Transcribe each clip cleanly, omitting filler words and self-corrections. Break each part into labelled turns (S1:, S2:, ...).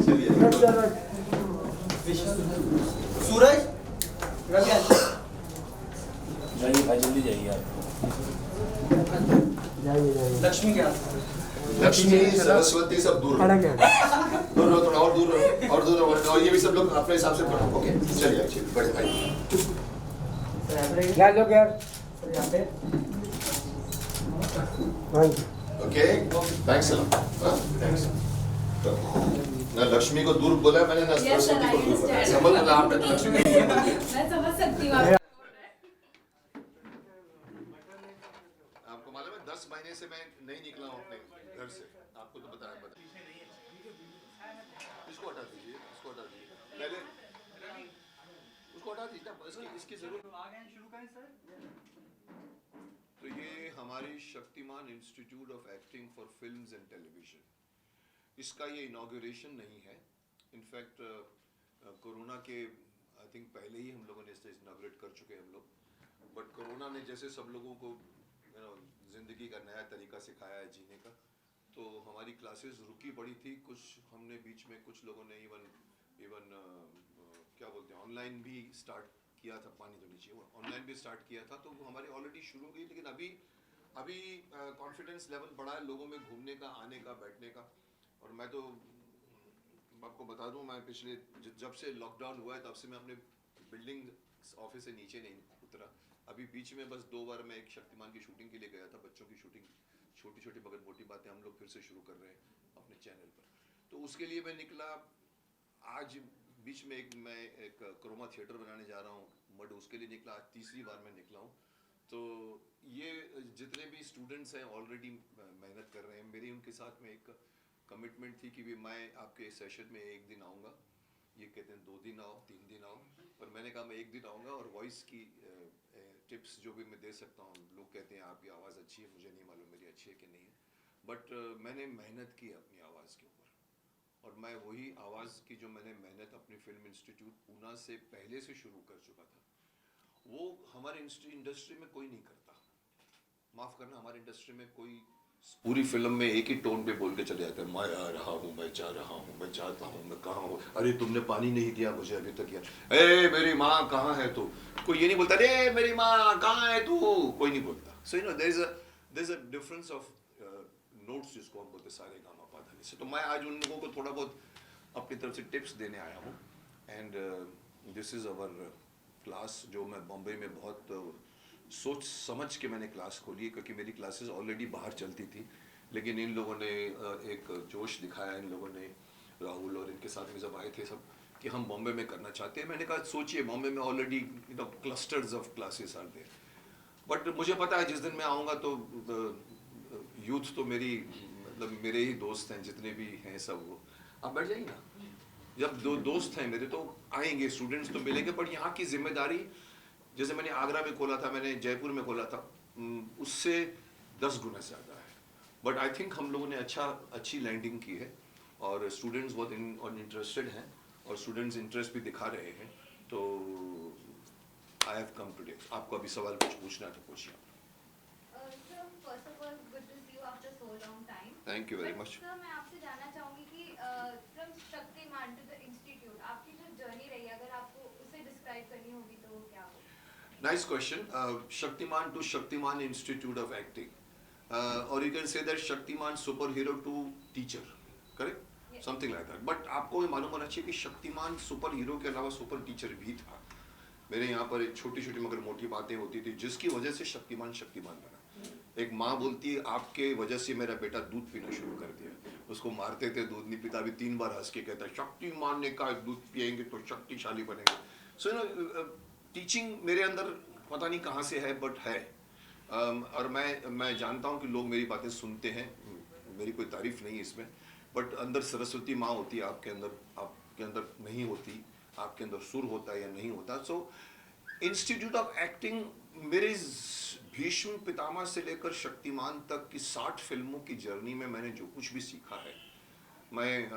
S1: सूरज
S2: जाइए भाई, जल्दी जाइए आप।
S1: लक्ष्मी क्या
S3: लक्ष्मी सरस्वती सब दूर रहो, दूर रहो, थोड़ा और दूर रहो, और दूर रहो, और ये भी सब लोग अपने हिसाब से पढ़ो। ओके चलिए चलिए बड़े भाई
S4: क्या लोग यार
S3: ओके थैंक्स थैंक्स। ना लक्ष्मी को दूर बोला मैंने, ना सरस्वती को दूर बोला। समझ लो आप लक्ष्मी
S5: मैं समझ सकती हूँ।
S3: आपको मालूम है 10 महीने से मैं नहीं निकला हूँ अपने घर से, आपको तो पता है। इसको हटा दीजिए, इसको हटा दीजिए, पहले उसको हटा दीजिए, इसकी जरूरत। तो ये हमारी Shaktimaan institute of acting for films and television, इसका ये इनॉग्रेशन नहीं है। इनफैक्ट कोरोना के आई थिंक पहले ही हम लोगों ने इसे इनॉग्रेट कर चुके हैं हम लोग, बट कोरोना ने जैसे सब लोगों को ज़िंदगी का नया तरीका सिखाया है जीने का, तो हमारी क्लासेस रुकी पड़ी थी। कुछ हमने बीच में कुछ लोगों ने इवन क्या बोलते हैं ऑनलाइन भी स्टार्ट किया था, पानी तो नीचे ऑनलाइन भी स्टार्ट किया था, तो वो हमारी ऑलरेडी शुरू हो गई। लेकिन अभी कॉन्फिडेंस लेवल बढ़ा है लोगों में घूमने का, आने का, बैठने का। और मैं तो आपको बता दूं, मैं पिछले जब से लॉकडाउन हुआ है तब से मैं अपने बिल्डिंग ऑफिस से नीचे नहीं उतरा। अभी बीच में बस 2 बार मैं एक शक्तिमान की शूटिंग के लिए गया था, बच्चों की शूटिंग, छोटी छोटी मगर मोटी बातें हम लोग फिर से शुरू कर रहे हैं अपने चैनल पर, तो उसके लिए मैं निकला। आज बीच में मैं एक क्रोमा थिएटर बनाने जा रहा हूँ मड, उसके लिए निकला। आज तीसरी बार मैं निकला हूँ। तो ये जितने भी स्टूडेंट्स हैं ऑलरेडी मेहनत कर रहे हैं। मेरी उनके साथ में एक कमिटमेंट थी कि मैं आपके सेशन में एक दिन आऊँगा। ये कहते हैं 2 दिन आओ, 3 दिन आओ, पर मैंने कहा मैं एक दिन आऊँगा और वॉइस की टिप्स जो भी मैं दे सकता हूँ। लोग कहते हैं आपकी आवाज़ अच्छी है, मुझे नहीं मालूम मेरी अच्छी है कि नहीं है, बट मैंने मेहनत की अपनी आवाज़ के ऊपर, और मैं वही आवाज़ की जो मैंने मेहनत अपनी फिल्म इंस्टीट्यूट पूना से पहले से शुरू कर चुका था, वो हमारे इंडस्ट्री में कोई नहीं करता। माफ़ करना, हमारी इंडस्ट्री में कोई पूरी फिल्म में एक ही टोन पे बोल के चले जाते हैं, मैं आ रहा हूँ, मैं जा रहा हूँ, मैं चाहता हूँ, मैं कहाँ हूँ, अरे तुमने पानी नहीं दिया मुझे अभी तक यार, ए मेरी माँ कहाँ है तू, कोई ये नहीं बोलता, अरे मेरी माँ कहाँ है तू, कोई नहीं बोलता। So you know there is a difference of notes, जिसको हम बोलते सारे गामा पा धा से। तो मैं आज उन लोगों को थोड़ा बहुत अपनी तरफ से टिप्स देने आया हूँ। And this is our class, जो मैं बॉम्बे में बहुत सोच समझ के मैंने क्लास खोली है, क्योंकि मेरी क्लासेस ऑलरेडी बाहर चलती थी, लेकिन इन लोगों ने एक जोश दिखाया, इन लोगों ने, राहुल और इनके साथ में जब आए थे सब, कि हम बॉम्बे में करना चाहते हैं। मैंने कहा सोचिए, बॉम्बे में already clusters of classes are there, but मुझे पता है जिस दिन मैं आऊँगा तो यूथ तो मेरी मतलब मेरे ही दोस्त हैं, जितने भी हैं सब, वो आप बैठ जाइए ना, जब 2 दोस्त हैं मेरे तो आएंगे, स्टूडेंट्स तो मिलेंगे, पर यहाँ की जिम्मेदारी, जैसे मैंने आगरा में खोला था, मैंने जयपुर में खोला था, उससे 10 गुना ज़्यादा है। बट आई थिंक हम लोगों ने अच्छी लैंडिंग की है, और स्टूडेंट्स बहुत इंटरेस्टेड हैं, और स्टूडेंट्स इंटरेस्ट भी दिखा रहे हैं। तो आई हैव कम टुडे। आपको अभी सवाल कुछ पूछना है तो पूछिए। Thank you very much.
S5: Sir, मैं आपसे जानना चाहूँगी कि from Shaktimaan to the institute आपकी जो जर्नी रही, अगर आपको उसे डिस्क्राइब करनी होगी तो वो क्या होगी?
S3: Nice question. Shaktiman to Shaktiman Institute of Acting, or you can say that Shaktiman superhero to teacher, correct?
S5: Yes.
S3: Something like that. But आपको ये मालूम होना चाहिए कि शक्तिमान सुपर हीरो के अलावा सुपर टीचर भी था। मेरे यहाँ पर एक छोटी छोटी मगर मोटी बातें होती थी, जिसकी वजह से शक्तिमान बना। एक माँ बोलती है आपके वजह से मेरा बेटा दूध पीना शुरू कर दिया, उसको मारते थे, दूध नहीं पीता, अभी 3 बार हंस के कहता है शक्तिमान ने कहा दूध पिएंगे तो शक्तिशाली बनेंगे। सो टीचिंग मेरे अंदर पता नहीं कहाँ से है, बट है। और मैं जानता हूँ कि लोग मेरी बातें सुनते हैं, मेरी कोई तारीफ नहीं इसमें, बट अंदर सरस्वती माँ होती है आपके अंदर नहीं होती, आपके अंदर सुर होता है या नहीं होता। सो इंस्टीट्यूट ऑफ एक्टिंग मेरे भीष्म पितामह से लेकर शक्तिमान तक की 60 फिल्मों की जर्नी में मैंने जो कुछ भी सीखा है, मैं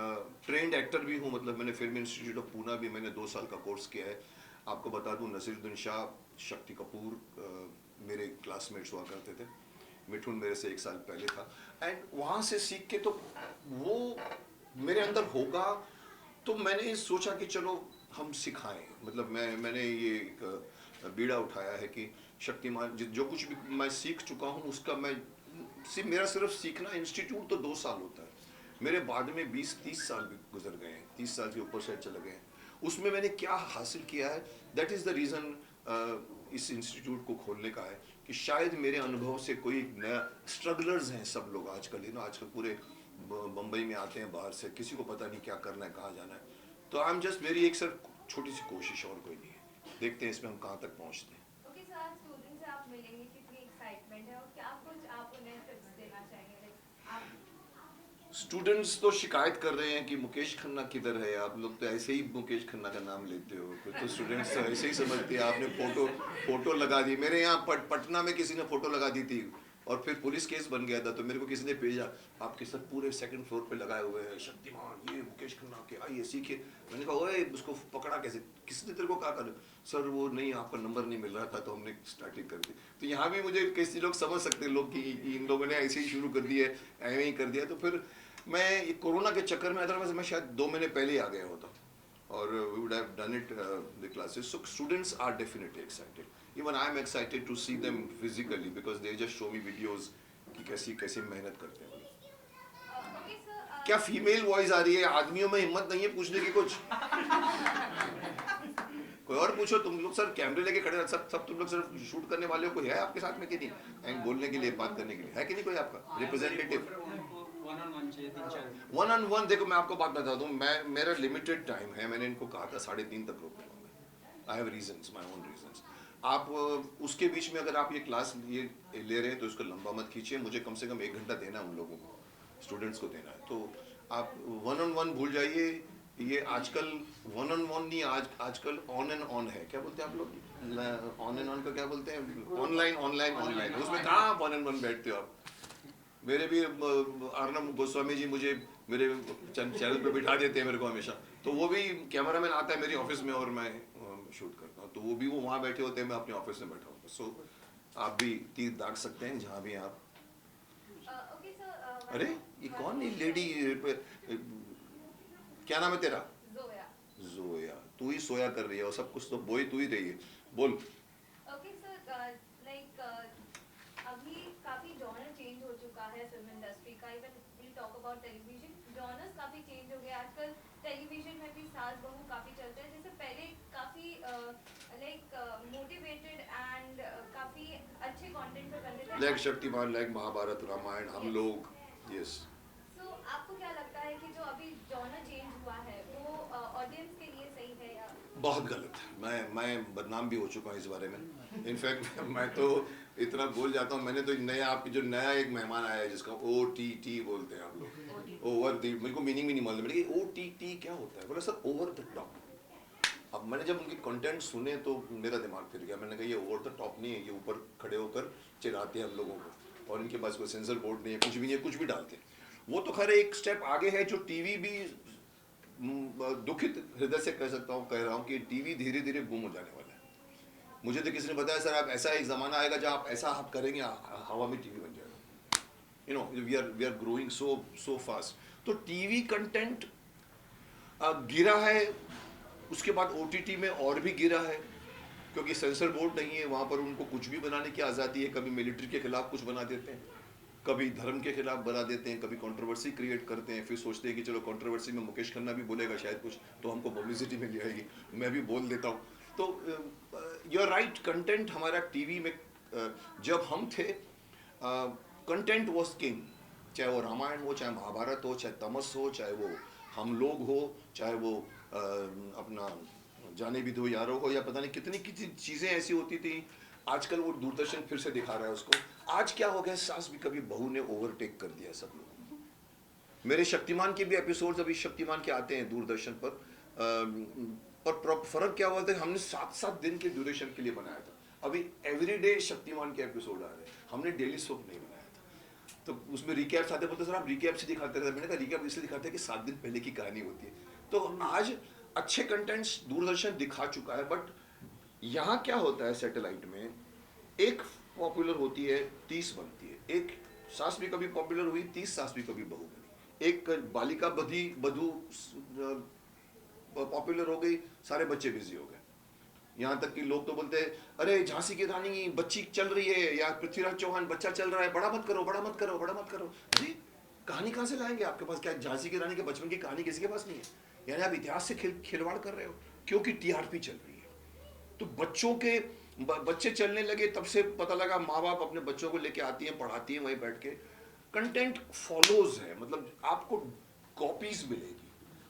S3: ट्रेंड एक्टर भी हूँ, मतलब मैंने फिल्म इंस्टीट्यूट ऑफ पूना भी मैंने 2 साल का कोर्स किया है। आपको बता दूं, नसीरुद्दीन शाह, शक्ति कपूर मेरे क्लासमेट्स हुआ करते थे, मिठुन मेरे से 1 साल पहले था, एंड वहाँ से सीख के तो वो मेरे अंदर होगा, तो मैंने सोचा कि चलो हम सिखाएं, मतलब मैंने ये एक बीड़ा उठाया है कि शक्तिमान जो कुछ भी मैं सीख चुका हूँ उसका मैं मेरा सिर्फ सीखना, इंस्टीट्यूट तो 2 साल होता है, मेरे बाद में 20-30 साल भी गुजर गए हैं, 30 साल के ऊपर शायद चले गए हैं। उसमें मैंने क्या हासिल किया है, दैट इज़ द रीज़न इस इंस्टीट्यूट को खोलने का है कि शायद मेरे अनुभव से कोई नया, स्ट्रगलर्स हैं सब लोग आजकल, आजकल पूरे बम्बई में आते हैं बाहर से, किसी को पता नहीं क्या करना है, कहाँ जाना है, तो आई एम जस्ट, मेरी एक सिर्फ छोटी सी कोशिश और कोई नहीं है, देखते हैं इसमें हम कहाँ तक पहुँचते हैं।
S5: ओके सर, आज स्टूडेंट से आप मिलेंगे, कितनी एक्साइटमेंट है और क्या कुछ आप उन्हें टिप्स देना चाहेंगे? आप
S3: स्टूडेंट्स तो शिकायत कर रहे हैं कि मुकेश खन्ना किधर है, आप लोग तो ऐसे ही मुकेश खन्ना का नाम लेते हो, तो स्टूडेंट्स तो ऐसे ही समझते हैं, आपने फोटो लगा दी, मेरे यहाँ पटना में किसी ने फोटो लगा दी थी और फिर पुलिस केस बन गया था, तो मेरे को किसी ने भेजा, आपके सर पूरे 2nd फ्लोर पे लगाए हुए हैं शक्तिमान, ये मुकेश खन्ना के, आइए सीखिए। मैंने कहा ओए उसको पकड़ा कैसे, किसने तेरे को कहा कर, सर वो नहीं, आपका नंबर नहीं मिल रहा था तो हमने स्टार्टिंग कर दी। तो यहाँ भी मुझे कैसे लोग समझ सकते हैं लोग कि इन लोगों ने ऐसे ही शुरू कर दिया है, ऐਵੇਂ ही कर दिया, तो फिर मैं कोरोना के चक्कर में, अदरवाइज मैं शायद 2 महीने पहले ही आ गया होता और we would have done it the classes. So students are definitely excited, even I am excited to see them physically because they just show me videos कि कैसी मेहनत करते हैं।
S5: ओके सर,
S3: क्या फीमेल वॉइस आ रही है? आदमियों में हिम्मत नहीं है पूछने की कुछ? कोई और पूछो तुम लोग, सर कैमरे लेके खड़े सब तुम लोग सिर्फ शूट करने वाले हो, कोई है आपके साथ में कि नहीं, बोलने के लिए, बात करने के लिए है कि नहीं कोई आपका रिप्रेजेंटेटिव? वन ऑन वन, देखो मैं आपको बात बता दूं, मेरा लिमिटेड टाइम है, मैंने इनको कहा था 3:30 तक रोक लूंगा, I have reasons, my own reasons. आप उसके बीच में अगर आप ये क्लास ये ले रहे हैं तो इसको लंबा मत खींचिए, मुझे कम से कम 1 घंटा देना है उन लोगों को, स्टूडेंट्स को देना है, तो आप वन ऑन वन भूल जाइए, ये आजकल वन ऑन वन नहीं, आजकल ऑन एंड ऑन है, क्या बोलते हैं आप लोग, ऑन एंड ऑन का क्या बोलते हैं, ऑनलाइन, उसमें कहाँ वन एंड वन बैठते हो आप? मेरे भी अर्नब गोस्वामी जी मुझे मेरे चैनल पे बिठा देते हैं मेरे को हमेशा, तो वो भी कैमरामैन आता है मेरी ऑफिस में और मैं शूट करता हूँ, तो वो भी वो वहाँ बैठे होते हैं, मैं अपने ऑफिस में बैठा हूँ। सो आप भी तीर दाग सकते हैं जहाँ भी आप।
S5: ओके सर,
S3: अरे ये कौन है लेडी, क्या नाम है तेरा?
S5: जोया।
S3: जोया, तू ही सोया कर रही है और सब कुछ तो बोई तू ही रही है, बोल।
S5: ओके सर, लाइक अभी काफी जॉनर चेंज हो चुका है फिल्म इंडस्ट्री का, even we talk about television, genres काफी चेंज हो गए, आजकल टेलीविजन में भी सास बहू काफी चलता है, जैसे पहले काफी लाइक मोटिवेटेड एंड काफी अच्छे कंटेंट पे बनते थे,
S3: लाइक शक्तिमान, लाइक महाभारत, रामायण, हम लोग, यस।
S5: सो आपको क्या लगता है कि जो अभी जॉनर चेंज हुआ है वो ऑडियंस के लिए सही है या?
S3: बहुत गलत है, मैं बदनाम भी हो चुका हूँ इस बारे में, इनफैक्ट मैं तो इतना बोल जाता हूँ, मैंने तो नया, आप जो नया एक मेहमान आया है जिसका OTT बोलते हैं आप लोग, ओवर द, मेरे को मीनिंग भी नहीं मालूम है OTT क्या होता है, बोला सर ओवर द टॉप। अब मैंने जब उनके कंटेंट सुने तो मेरा दिमाग फिर गया, मैंने कहा ये ओवर द टॉप नहीं है, ये ऊपर खड़े होकर चिढ़ाते हैं हम लोगों को और इनके पास कोई सेंसर बोर्ड नहीं है, कुछ भी नहीं है, कुछ भी डालते हैं। वो तो खैर एक स्टेप आगे है, जो टीवी भी दुखित हृदय से कह रहा हूँ कि टीवी धीरे धीरे गुम हो जाने वाला है। मुझे तो किसी ने बताया सर आप ऐसा एक ज़माना आएगा जब आप ऐसा आप करेंगे हवा में टीवी बन जाएगा, you know we are growing so fast. तो टीवी कंटेंट गिरा है, उसके बाद OTT में और भी गिरा है क्योंकि सेंसर बोर्ड नहीं है, वहाँ पर उनको कुछ भी बनाने की आज़ादी है, कभी मिलिट्री के खिलाफ कुछ बना देते हैं, कभी धर्म के खिलाफ बना देते हैं, कभी कंट्रोवर्सी क्रिएट करते हैं, फिर सोचते हैं कि चलो कंट्रोवर्सी में मुकेश खन्ना भी बोलेगा शायद कुछ तो हमको पब्लिसिटी मिल जाएगी, मैं भी बोल देता हूँ। तो यू आर राइट, कंटेंट हमारा टीवी में जब हम थे कंटेंट वॉज किंग, चाहे वो रामायण हो, चाहे महाभारत हो, चाहे तमस हो, चाहे वो हम लोग हो, चाहे वो अपना जाने भी दो यारों हो, या पता नहीं कितनी कितनी चीज़ें ऐसी होती थी। आजकल वो दूरदर्शन फिर से दिखा रहा है उसको। आज क्या हो गया, सास भी कभी बहू ने ओवरटेक कर दिया सब लोगों को। मेरे शक्तिमान के भी एपिसोड्स अभी शक्तिमान के आते हैं दूरदर्शन पर, और फर्क क्या हुआ था, हमने 7-7 दिन के ड्यूरेशन के लिए बनाया था, अभी एवरीडे शक्तिमान के एपिसोड आ रहे हैं, हमने डेली सोप नहीं बनाया था। तो उसमें रिकैप्स आते, बोलते सर आप रिकैप से दिखाते रहते, मैंने कहा रिकैप इसलिए दिखाते हैं कि 7 दिन पहले की कहानी होती है। तो आज अच्छे कंटेंट्स दूरदर्शन दिखा चुका है, बट यहाँ क्या होता है सैटेलाइट में, एक पॉपुलर होती है 30 बनती है, एक सास भी कभी पॉपुलर हुई 30 सास भी कभी बहू बनी, एक बालिका बधू पॉपुलर हो गई, सारे बच्चे बिजी हो गए। यहाँ तक कि लोग तो बोलते हैं अरे झांसी की रानी बच्ची चल रही है, या पृथ्वीराज चौहान बच्चा चल रहा है, बड़ा मत करो, बड़ा मत करो, बड़ा मत करो। अरे कहानी कहाँ से लाएंगे आपके पास? क्या झांसी की रानी के बचपन की कहानी किसी के पास नहीं है? यानी आप इतिहास से खिलवाड़ कर रहे हो, क्योंकि टीआरपी चल रही है। तो बच्चे चलने लगे, तब से पता लगा माँ बाप अपने बच्चों को लेके आती हैं, पढ़ाती हैं वहीं बैठ के, कंटेंट फॉलोज है, मतलब आपको कॉपीज मिलेगी।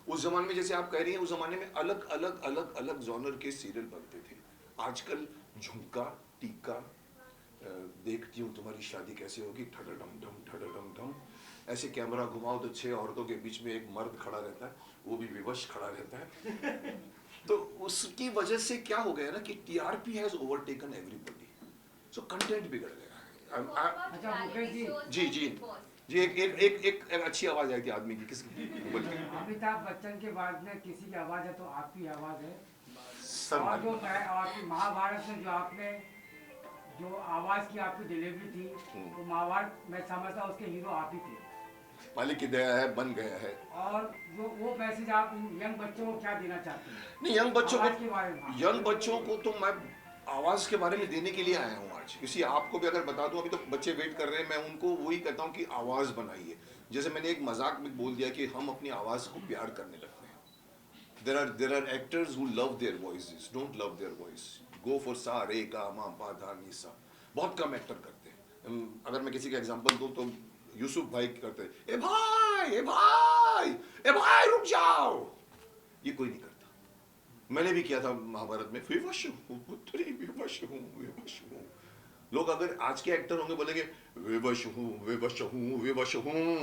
S3: उस जमाने में जैसे आप कह रही हैं, उस जमाने में अलग अलग अलग अलग जॉनर के सीरियल बनते थे। आजकल झुमका, टीका, देखती हूँ तुम्हारी शादी कैसे होगी, ठडडम ढम ठडडम ढम, ऐसे कैमरा घुमाओ तो 6 औरतों के बीच में एक मर्द खड़ा रहता है, वो भी विवश खड़ा रहता है। तो उसकी वजह से क्या हो गया ना कि TRP has overtaken everybody, so content बिगड़ गया।
S1: अच्छा मुकेश जी,
S3: जी एक अच्छी आवाज आई थी आदमी की, किसकी?
S1: अमिताभ बच्चन के बाद में किसी की आवाज है तो आपकी आवाज है।
S3: सर
S1: और जो आपकी महाभारत में जो आपने जो आवाज की आपकी डिलीवरी थी, तो महाभारत मैं समझता हूँ उसके हीरो आप ही थे।
S3: मालिक की दया है, बन गया है।
S1: और जो वो मैसेज आप यंग बच्चों को क्या देना चाहते हैं?
S3: नहीं, यंग बच्चों को तो मैं आवाज के बारे में देने के लिए आया हूँ आज। किसी आपको भी अगर बता दूं, अभी तो बच्चे वेट कर रहे हैं, मैं उनको वही कहता हूँ कि आवाज बनाइए। जैसे मैंने एक मजाक में बोल दिया कि हम अपनी आवाज को प्यार करने लगते हैं। there are actors who love their voices, don't love their voice. Go for सा रे गा मा पा धा नी सा। बहुत कम एक्टर करते हैं। अगर मैं किसी का एग्जांपल दूं तो यूसुफ भाई करते हैं, ए भाई ए भाई ए भाई रुक जाओ, ये कोई नहीं करता। मैंने भी किया था महाभारत में, विवश हूँ पुत्री, विवश हूँ, विवश हूँ। लोग अगर आज के एक्टर होंगे बोलेंगे विवश हूँ, विवश हूँ, विवश हूँ,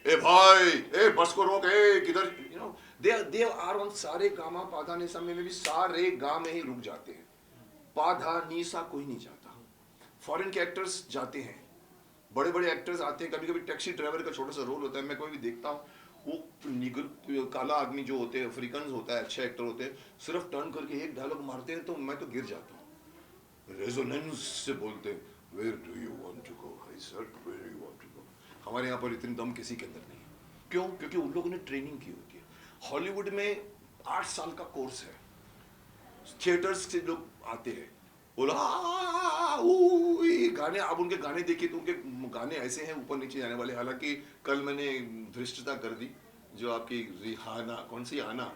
S3: ए भाई ए बस को रोक, ए किधर, you know they are on सारे गामा पाधा निसा में भी सारे गा में ही रुक जाते हैं। पाधा नीसा कोई नहीं जाता। फॉरेन के एक्टर्स जाते हैं, बड़े बड़े एक्टर्स आते हैं, कभी कभी टैक्सी ड्राइवर का छोटा सा रोल होता है, मैं कोई भी देखता हूँ, वो काला आदमी जो होते हैं, अफ्रीकन होता है, अच्छे एक्टर होते हैं, सिर्फ टर्न करके एक डायलॉग मारते हैं तो मैं तो गिर जाता हूँ। रेजोनेंस से बोलते हैं, where do you want to go, I said where you want to go. हमारे यहाँ पर इतनी दम किसी के अंदर नहीं है। क्यों? क्योंकि उन लोगों ने ट्रेनिंग की होती है। हॉलीवुड में 8 साल का कोर्स है, थिएटर्स से लोग आते हैं, बोला गाने, आप उनके गाने देखिए तो उनके गाने ऐसे हैं ऊपर नीचे जाने वाले। हालांकि कल मैंने धृष्टता कर दी, जो आपकी रिहाना, कौन सी आना,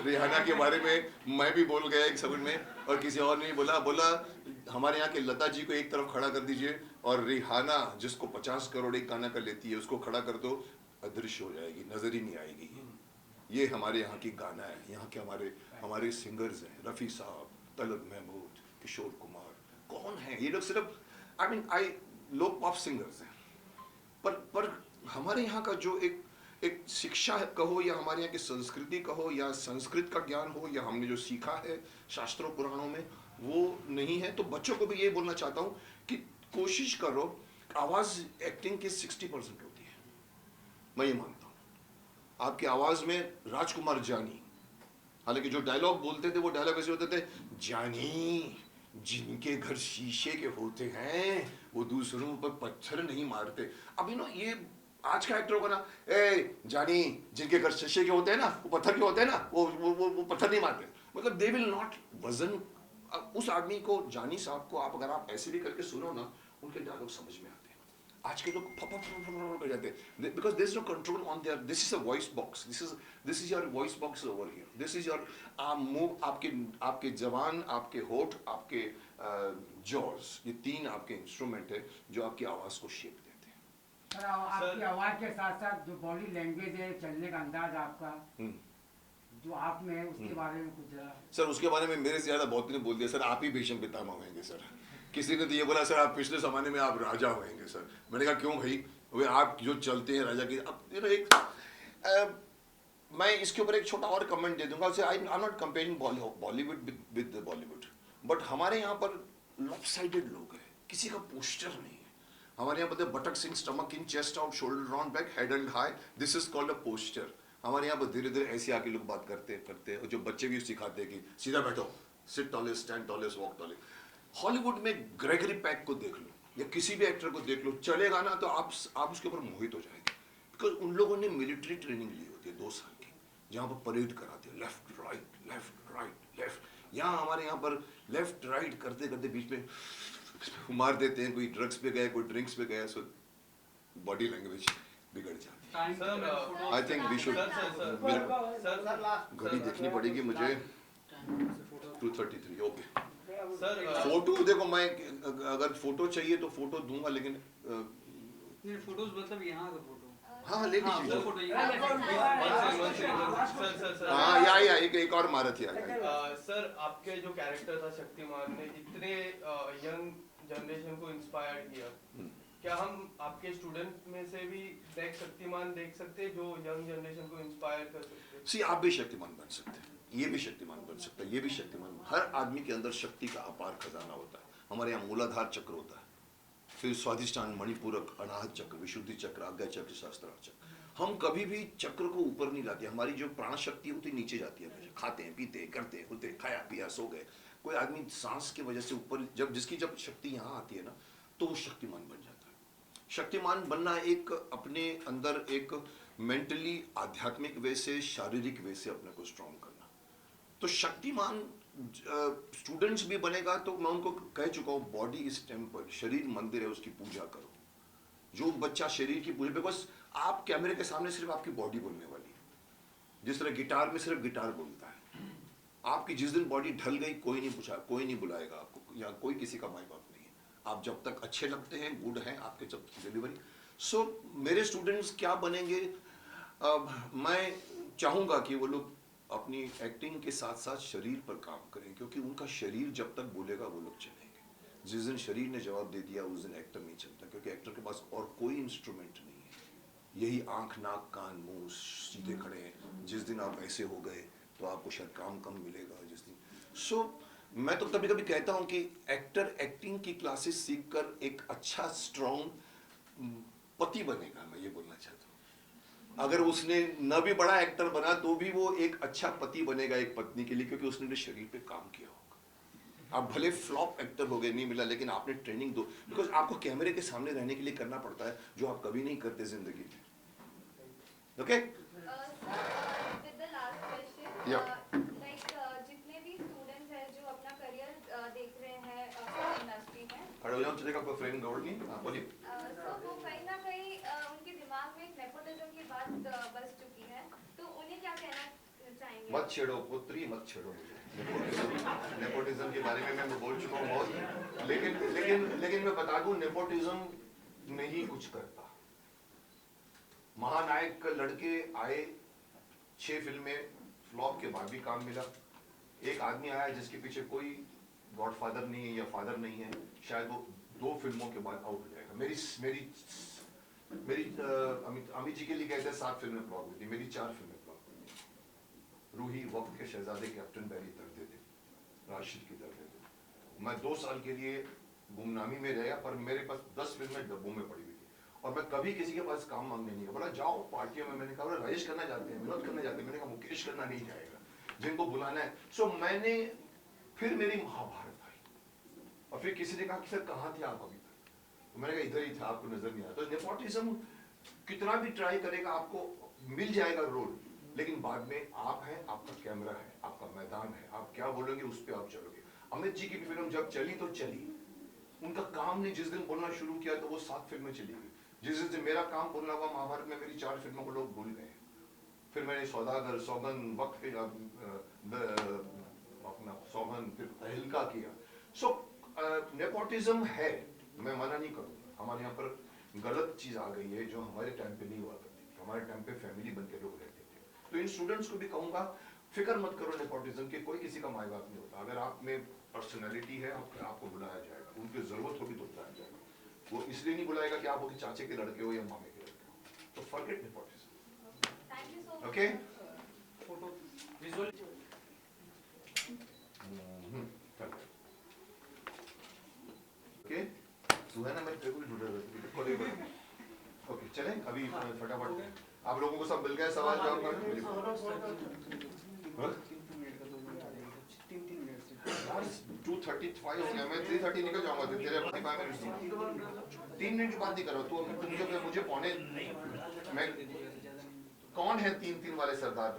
S3: रिहाना के बारे में मैं भी बोल गया एक सेकंड में, और किसी और ने बोला हमारे यहाँ के लता जी को एक तरफ खड़ा कर दीजिए और रिहाना जिसको 50 करोड़ एक गाना कर लेती है उसको खड़ा कर दो, अदृश्य हो जाएगी, नजर ही नहीं आएगी। ये हमारे यहाँ की गाना है, यहाँ के हमारे सिंगर्स हैं, रफ़ी साहब, तलब महमूद, किशोर कुमार, कौन है ये लोग? सिर्फ लोग पॉप सिंगर्स हैं। पर हमारे यहाँ का जो एक शिक्षा कहो, या हमारे यहाँ की संस्कृति कहो, या संस्कृत का ज्ञान हो, या हमने जो सीखा है शास्त्रों पुराणों में, वो नहीं है। तो बच्चों को भी ये बोलना चाहता हूँ कि कोशिश करो, आवाज एक्टिंग की 60% होती है, मैं ये मानता हूँ। आपकी आवाज में राजकुमार जानी, हालांकि जो डायलॉग बोलते थे वो डायलॉग ऐसे होते थे, जानी जिनके घर शीशे के होते हैं वो दूसरों पर पत्थर नहीं मारते। अब ये आज का एक्टर होगा ना, ए जानी जिनके घर शीशे के होते हैं ना वो पत्थर के होते हैं ना, वो पत्थर नहीं मारते, मतलब दे विल नॉट वजन। उस आदमी को, जानी साहब को, आप अगर आप ऐसे भी करके सुनो ना, उनके डायलॉग समझ में आते हैं। आज के लोग कर जाते हैं, because there is no control on there, this is a voice box, this is your voice box over here, this is your move, आपके जबान, आपके होठ, आपके जॉज, ये 3 आपके इंस्ट्रूमेंट है जो आपकी आवाज को शेप देते हैं।
S1: सर आपकी आवाज के साथ साथ जो बॉडी लैंग्वेज है, चलने का अंदाज आपका जो आप में है, उसके बारे में कुछ जरा।
S3: सर उसके बारे में मेरे से ज्यादा बहुत ने बोल दिया सर, आप ही भीष्म पितामह होंगे सर। किसी ने तो ये बोला सर आप पिछले जमाने में आप राजा होंगे सर। मैंने कहा क्यों भाई, वे आप जो चलते हैं राजा की। अब मैं इसके ऊपर एक छोटा और कमेंट दे दूंगा, I am not comparing Bollywood with Bollywood, but हमारे यहाँ पर लॉपसाइडेड लोग हैं, किसी का पोस्टर नहीं है। हमारे यहाँ पर बटक सिंह, stomach in, chest out, shoulder round back, head and high, this is called a posture. हमारे यहाँ पर धीरे धीरे ऐसे आके लोग बात करते और जो बच्चे भी सिखाते हैं कि सीधा बैठो, sit tallest, stand tallest, walk tallest. Hollywood में ग्रेगरी पैक को देख लो या किसी भी एक्टर को देख लो, चलेगा ना तो आप उसके ऊपर मोहित हो जाएंगे, बिकॉज उन लोगों ने मिलिट्री ट्रेनिंग ली होती है 2 साल की। जहाँ पर परेड कराते हैं लेफ्ट राइट लेफ्ट। यहाँ हमारे यहाँ पर लेफ्ट राइट करते करते बीच में मार देते हैं, कोई ड्रग्स पे गए, कोई ड्रिंक्स पे गए, सो बॉडी लैंग्वेज बिगड़ जाती है। आई थिंक वी शुड, घड़ी देखनी पड़ेगी मुझे, 2:33। ओके
S4: सर
S3: फोटो देखो, मैं अगर फोटो चाहिए तो फोटो दूंगा, लेकिन
S6: फोटोज मतलब यहाँ का फोटो।
S3: हाँ ले लीजिए।
S6: वो फोटो
S3: हाँ या एक और मारत या
S4: सर आपके जो कैरेक्टर था शक्तिमान ने इतने यंग जनरेशन को इंस्पायर किया, क्या हम आपके स्टूडेंट में से भी शक्तिमान देख सकते हैं जो यंग जनरेशन को इंस्पायर कर सकते हैं?
S3: सी आप भी शक्तिमान बन सकते हैं, ये भी शक्तिमान बन सकता है, ये भी शक्तिमान। हर आदमी के अंदर शक्ति का अपार खजाना होता है। हमारे यहाँ मूलाधार चक्र होता है, फिर स्वाधिष्ठान, मणिपूरक, अनाहत चक्र, विशुद्धि चक्र, आज्ञा चक्र, सहस्त्रार चक्र। हम कभी भी चक्र को ऊपर नहीं लाते। हमारी जो प्राण शक्ति होती है नीचे जाती है। खाते हैं, पीते हैं, करते हैं, होते, खाया पिया सो गए। कोई आदमी सांस की वजह से ऊपर, जब शक्ति यहाँ आती है ना, तो वो शक्तिमान बन जाता है। शक्तिमान बनना एक अपने अंदर एक मेंटली, आध्यात्मिक वे से, शारीरिक वे से अपने को स्ट्रॉन्ग करना। तो शक्तिमान स्टूडेंट्स भी बनेगा तो मैं उनको कह चुका हूँ, बॉडी इज टेम्पल, शरीर मंदिर है, उसकी पूजा करो। जो बच्चा शरीर की पूजा, बिकॉज आप कैमरे के सामने सिर्फ आपकी बॉडी बोलने वाली है। जिस तरह गिटार में सिर्फ गिटार बोलता है। आपकी जिस दिन बॉडी ढल गई, कोई नहीं बुलाएगा आपको, या कोई किसी का माई बाप नहीं है। आप जब तक अच्छे लगते हैं, गुड हैं, आपके जब डिलीवरी। सो मेरे स्टूडेंट्स क्या बनेंगे, मैं चाहूँगा कि वो लोग अपनी एक्टिंग के साथ साथ शरीर पर काम करें, क्योंकि उनका शरीर जब तक बोलेगा वो लोग चलेंगे। जिस दिन शरीर ने जवाब दे दिया, उस दिन एक्टर नहीं चलता, क्योंकि एक्टर के पास और कोई इंस्ट्रूमेंट नहीं है। यही आंख, नाक, कान, मुंह सीधे खड़े हैं। जिस दिन आप ऐसे हो गए तो आपको शायद काम कम मिलेगा जिस दिन। मैं तो कभी कभी कहता हूँ कि एक्टर एक्टिंग की क्लासेस सीखकर एक अच्छा स्ट्रॉन्ग पति बनेगा। मैं ये बोलना चाहता हूँ, अगर उसने न भी बड़ा एक्टर बना तो भी वो एक अच्छा पति बनेगा एक पत्नी के लिए, क्योंकि उसने शरीर पे काम किया होगा। आप भले फ्लॉप एक्टर हो गए, नहीं मिला, लेकिन आपने ट्रेनिंग दो, बिकॉज आपको कैमरे के सामने रहने के लिए करना पड़ता है जो आप कभी नहीं करते जिंदगी में। ओके
S5: जितने भी स्टूडेंट्स हैं जो अपना करियर देख रहे हैं इंडस्ट्री में,
S3: खड़े हो जाओ, चलेगा, कोई फ्रेम दौड़ नहीं। आप बोलिए।
S5: वो कहीं ना कहीं उनके दिमाग में एक नेपोटिज्म की बात बस चुकी है, तो उन्हें क्या कहना चाहेंगे?
S3: मत छेड़ो पुत्री, मत छेड़ो मुझे। नेपोटिज्म के बारे में मैं बोल चुका हूँ बहुत, लेकिन मैं बता दूं, नेपोटिज्म नहीं कुछ करता। महानायक लड़के आए, 6 फिल्में फ्लॉप के बाद भी काम मिला। एक आदमी आया जिसके पीछे कोई गॉडफादर नहीं है या फादर नहीं है, शायद वो 2 फिल्मों के बाद आउट हो जाएगा। मेरी अमित जी के लिए कहते हैं 7 फिल्में फ्लॉप हुई थी, मेरी 4 फिल्में फ्लॉप हुई थी। रूही, वक्त के शहजादे, कैप्टन बैरी, दर्द दे, राशिद की दर्द दे। मैं 2 साल के लिए गुमनामी में रहा, पर मेरे पास 10 फिल्में डब्बों में पड़ी हुई थी, और मैं कभी किसी के पास काम मांगने नहीं गया। बोला जाओ पार्टियों में, मैंने कहा राजेश करना चाहते हैं, विनोद करना चाहते हैं, मैंने कहा मुकेश करना नहीं जाएगा, जिनको बुलाना है। सो मैंने, फिर मेरी महाभारत आई, और फिर किसी ने कहा कि सर कहाँ थे आप अभी तक, तो मैंने कहा इधर ही था, आपको नजर नहीं आया। तो नेपोटिज्म कितना भी ट्राई करेगा, आपको मिल जाएगा रोल, लेकिन बाद में आप हैं, आपका कैमरा है, आपका मैदान है, आप क्या बोलेंगे उस पर आप चलोगे। अमित जी की फिल्म जब चली तो चली, उनका काम ने जिस दिन बोलना शुरू किया तो वो 7 फिल्में चली गई। जिस दिन मेरा काम बोलना हुआ महाभारत में, मेरी 4 फिल्मों को लोग भूल गए। फिर मैंने सौदागर, सौगंध, वक्त के अपना सौगंध, फिर तहलका किया। सो नेपोटिज्म है, मैं मना नहीं करूँगा। हमारे यहाँ पर गलत चीज आ गई है जो हमारे टाइम पे नहीं हुआ करती थी। हमारे टाइम पे फैमिली बन के लोग रहते थे। तो इन स्टूडेंट्स को भी कहूँगा, फिक्र मत करो नेपोटिज्म के, कोई किसी का माई बाप नहीं होता। अगर आप में पर्सनैलिटी है, आपको बुलाया जाएगा, उनकी जरूरत होगी तो बुलाया जाएगा। वो इसलिए नहीं बुलाएगा कि आप उनके चाचे के लड़के हो या मामे के लड़के हो। तो forget nepotism.
S5: Thank you so much.
S3: Okay,
S6: photo visual
S3: okay, तू है ना, मैं तेरे को भी ढूंढ रहा था। ओके चलें अभी फटाफट, आप लोगों को सब मिल गया सवाल जवाब करने। 2:35 हो गया, मैं 3:30 निकल जाऊंगा, तेरे 45 मिनट 3 मिनट की बात नहीं कर रहा। तुम मुझे पौने, मैं कौन है 3-3 वाले सरदार?